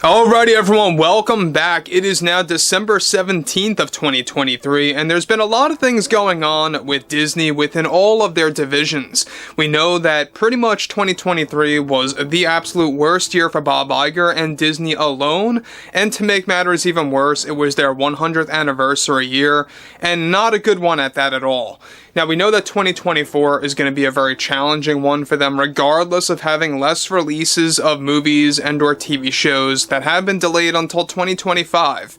Alrighty everyone, welcome back. It is now December 17th of 2023, and there's been a lot of things going on with Disney within all of their divisions. We know that pretty much 2023 was the absolute worst year for Bob Iger and Disney alone, and to make matters even worse, it was their 100th anniversary year, and not a good one at that at all. Now, we know that 2024 is going to be a very challenging one for them, regardless of having less releases of movies and or TV shows that have been delayed until 2025.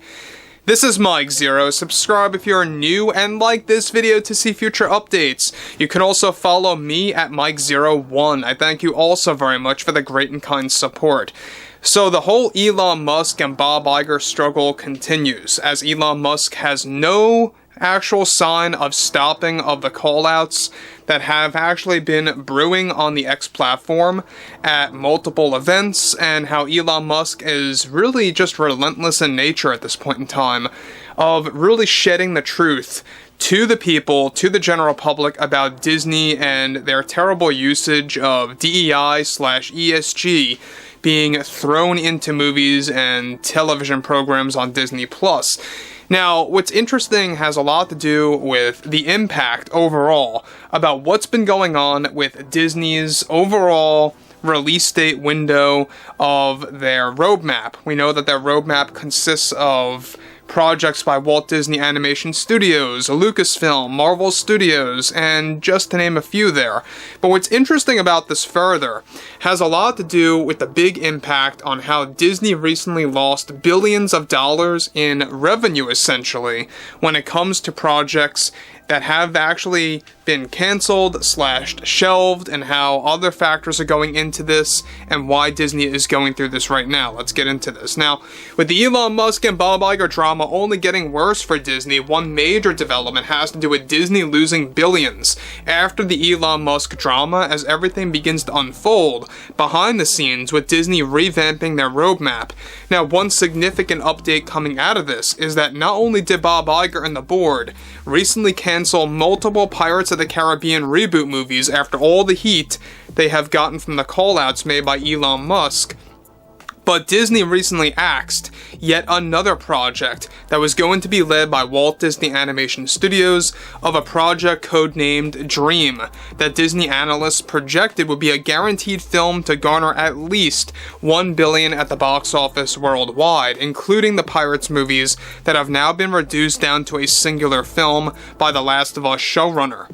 This is Mike Zero. Subscribe if you're new and like this video to see future updates. You can also follow me at Mike01. I thank you also very much for the great and kind support. So the whole Elon Musk and Bob Iger struggle continues, as Elon Musk has no actual sign of stopping of the callouts that have actually been brewing on the X platform at multiple events, and how Elon Musk is really just relentless in nature at this point in time of really shedding the truth to the people, to the general public about Disney and their terrible usage of DEI/ESG being thrown into movies and television programs on Disney+. Now, what's interesting has a lot to do with the impact overall about what's been going on with Disney's overall release date window of their roadmap. We know that their roadmap consists of projects by Walt Disney Animation Studios, Lucasfilm, Marvel Studios, and just to name a few there. But what's interesting about this further has a lot to do with the big impact on how Disney recently lost billions of dollars in revenue, essentially, when it comes to projects that have actually been canceled/shelved, and how other factors are going into this and why Disney is going through this right now. Let's get into this. Now, with the Elon Musk and Bob Iger drama only getting worse for Disney, one major development has to do with Disney losing billions after the Elon Musk drama, as everything begins to unfold behind the scenes with Disney revamping their roadmap. Now, one significant update coming out of this is that not only did Bob Iger and the board recently cancel multiple Pirates of the Caribbean reboot movies after all the heat they have gotten from the callouts made by Elon Musk, but Disney recently axed yet another project that was going to be led by Walt Disney Animation Studios, of a project codenamed Dream that Disney analysts projected would be a guaranteed film to garner at least $1 billion at the box office worldwide, including the Pirates movies that have now been reduced down to a singular film by The Last of Us showrunner.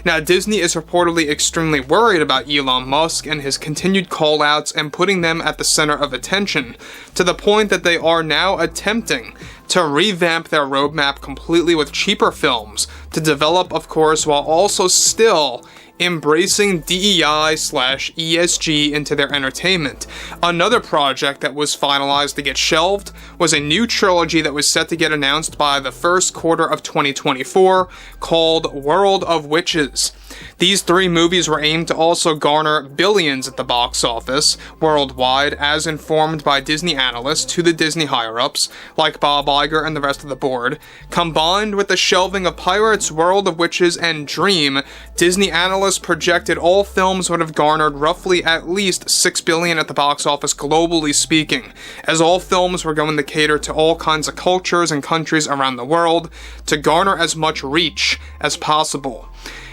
Now, Disney is reportedly extremely worried about Elon Musk and his continued callouts and putting them at the center of attention, to the point that they are now attempting to revamp their roadmap completely with cheaper films to develop, of course, while also still embracing DEI/ESG into their entertainment. Another project that was finalized to get shelved was a new trilogy that was set to get announced by the first quarter of 2024 called World of Witches. These three movies were aimed to also garner billions at the box office worldwide, as informed by Disney analysts to the Disney higher-ups, like Bob Iger and the rest of the board. Combined with the shelving of Pirates, World of Witches, and Dream, Disney analysts projected all films would have garnered roughly at least $6 billion at the box office globally speaking, as all films were going to cater to all kinds of cultures and countries around the world to garner as much reach as possible.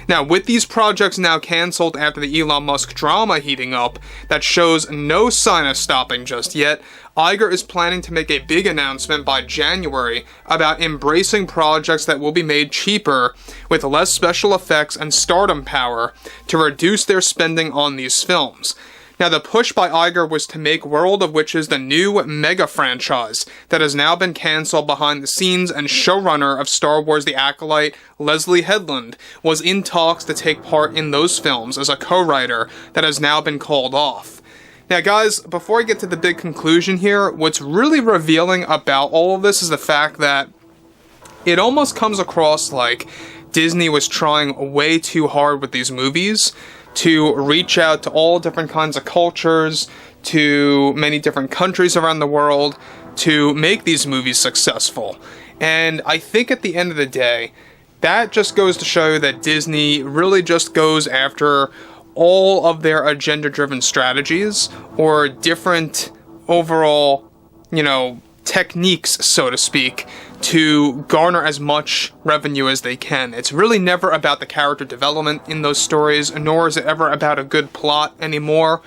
Now, with these projects now cancelled after the Elon Musk drama heating up that shows no sign of stopping just yet, Iger is planning to make a big announcement by January about embracing projects that will be made cheaper with less special effects and stardom power to reduce their spending on these films. Now, the push by Iger was to make World of Witches the new mega franchise that has now been cancelled behind the scenes, and showrunner of Star Wars The Acolyte, Leslie Headland, was in talks to take part in those films as a co-writer that has now been called off. Now, guys, before I get to the big conclusion here, what's really revealing about all of this is the fact that it almost comes across like Disney was trying way too hard with these movies to reach out to all different kinds of cultures, to many different countries around the world, to make these movies successful. And I think at the end of the day, that just goes to show that Disney really just goes after all of their agenda-driven strategies, or different overall techniques, so to speak, to garner as much revenue as they can. It's really never about the character development in those stories, nor is it ever about a good plot anymore.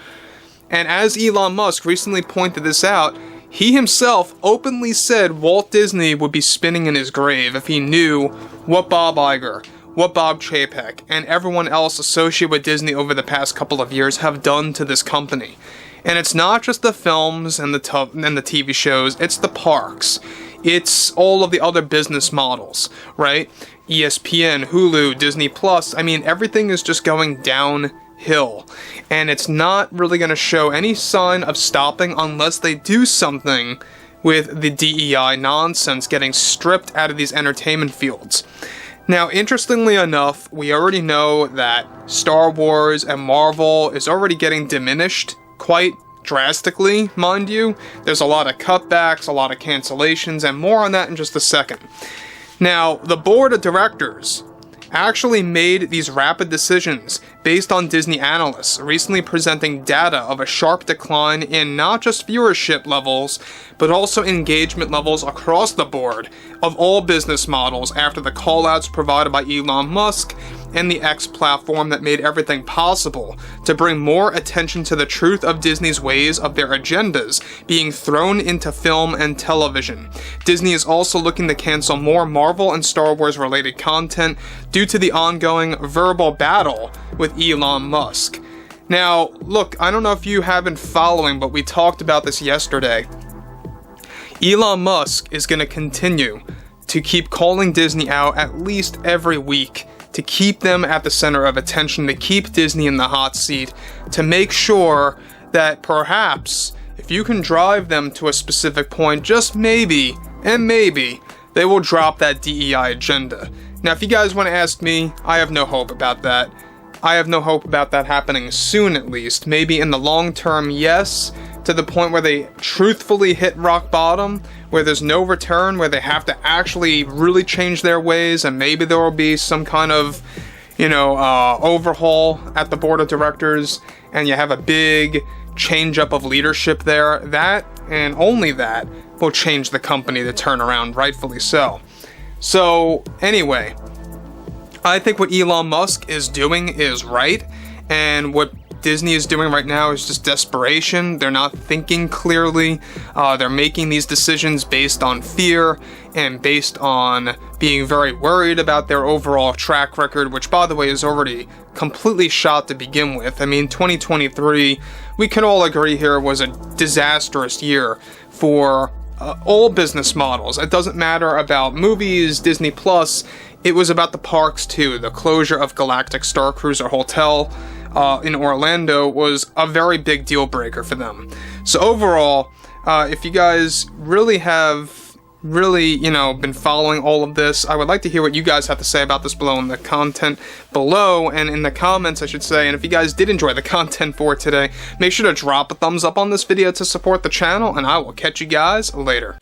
And as Elon Musk recently pointed this out, he himself openly said Walt Disney would be spinning in his grave if he knew what Bob Iger, what Bob Chapek, and everyone else associated with Disney over the past couple of years have done to this company. And it's not just the films and the TV shows, it's the parks. It's all of the other business models, right? ESPN, Hulu, Disney Plus, everything is just going downhill. And it's not really going to show any sign of stopping unless they do something with the DEI nonsense getting stripped out of these entertainment fields. Now, interestingly enough, we already know that Star Wars and Marvel is already getting diminished quite drastically, mind you. There's a lot of cutbacks, a lot of cancellations, and more on that in just a second. Now, the board of directors actually made these rapid decisions based on Disney analysts recently presenting data of a sharp decline in not just viewership levels, but also engagement levels across the board of all business models after the callouts provided by Elon Musk and the X platform that made everything possible to bring more attention to the truth of Disney's ways of their agendas being thrown into film and television. Disney is also looking to cancel more Marvel and Star Wars related content due to the ongoing verbal battle with Elon Musk. Now, look, I don't know if you have been following, but we talked about this yesterday. Elon Musk is going to continue to keep calling Disney out at least every week, to keep them at the center of attention, to keep Disney in the hot seat, to make sure that perhaps if you can drive them to a specific point, just maybe, and maybe, they will drop that DEI agenda. Now, if you guys want to ask me, I have no hope about that. I have no hope about that happening soon, at least. Maybe in the long term, yes, to the point where they truthfully hit rock bottom, where there's no return, where they have to actually really change their ways, and maybe there will be some kind of, overhaul at the board of directors, and you have a big change up of leadership there. That, and only that, will change the company to turn around, rightfully so. So, anyway, I think what Elon Musk is doing is right, and what Disney is doing right now is just desperation. They're not thinking clearly. They're making these decisions based on fear and based on being very worried about their overall track record, which, by the way, is already completely shot to begin with. 2023, we can all agree here, was a disastrous year for all business models. It doesn't matter about movies, Disney Plus. It was about the parks too. The closure of Galactic Star Cruiser Hotel in Orlando was a very big deal breaker for them. So overall, if you guys have been following all of this, I would like to hear what you guys have to say about this below in the content below, and in the comments, I should say. And if you guys did enjoy the content for today, make sure to drop a thumbs up on this video to support the channel, and I will catch you guys later.